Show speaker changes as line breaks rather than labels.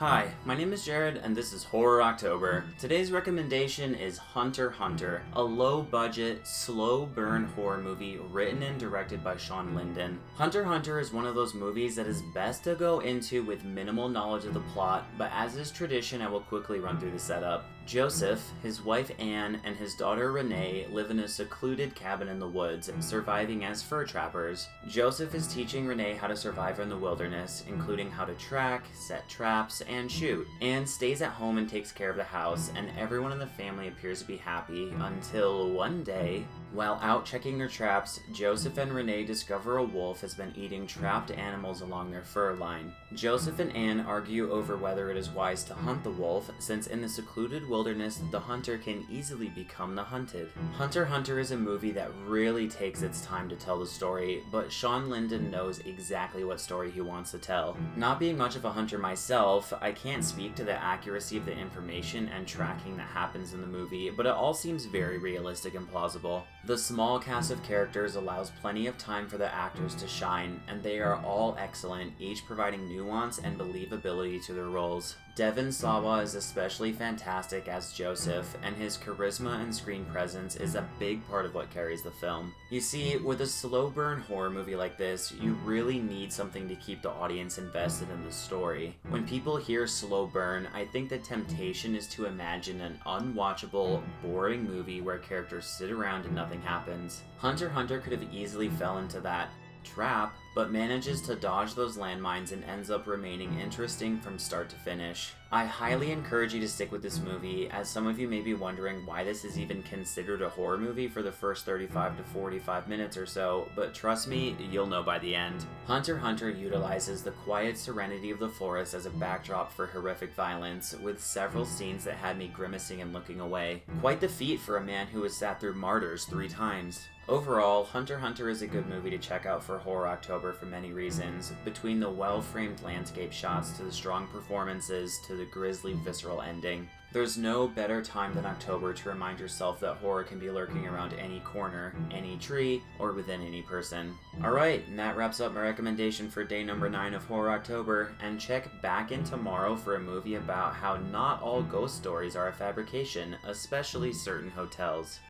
Hi, my name is Jared and this is Horror October. Today's recommendation is Hunter x Hunter, a low-budget, slow-burn horror movie written and directed by Shawn Linden. Hunter x Hunter is one of those movies that is best to go into with minimal knowledge of the plot, but as is tradition, I will quickly run through the setup. Joseph, his wife Anne, and his daughter Renee live in a secluded cabin in the woods, surviving as fur trappers. Joseph is teaching Renee how to survive in the wilderness, including how to track, set traps, and shoot. Anne stays at home and takes care of the house, and everyone in the family appears to be happy until one day, while out checking their traps, Joseph and Renee discover a wolf has been eating trapped animals along their fur line. Joseph and Anne argue over whether it is wise to hunt the wolf, since in the secluded wilderness, the hunter can easily become the hunted. Hunter x Hunter is a movie that really takes its time to tell the story, but Shawn Linden knows exactly what story he wants to tell. Not being much of a hunter myself, I can't speak to the accuracy of the information and tracking that happens in the movie, but it all seems very realistic and plausible. The small cast of characters allows plenty of time for the actors to shine, and they are all excellent, each providing nuance and believability to their roles. Devon Sawa is especially fantastic as Joseph, and his charisma and screen presence is a big part of what carries the film. You see, with a slow burn horror movie like this, you really need something to keep the audience invested in the story. When people hear slow burn, I think the temptation is to imagine an unwatchable, boring movie where characters sit around and nothing happens. Hunter x Hunter could have easily fell into that trap, but manages to dodge those landmines and ends up remaining interesting from start to finish. I highly encourage you to stick with this movie, as some of you may be wondering why this is even considered a horror movie for the first 35 to 45 minutes or so, but trust me, you'll know by the end. Hunter x Hunter utilizes the quiet serenity of the forest as a backdrop for horrific violence, with several scenes that had me grimacing and looking away. Quite the feat for a man who has sat through Martyrs 3 times. Overall, Hunter x Hunter is a good movie to check out for Horror October for many reasons, between the well-framed landscape shots to the strong performances to the grisly, visceral ending. There's no better time than October to remind yourself that horror can be lurking around any corner, any tree, or within any person. Alright, and that wraps up my recommendation for day number 9 of Horror October, and check back in tomorrow for a movie about how not all ghost stories are a fabrication, especially certain hotels.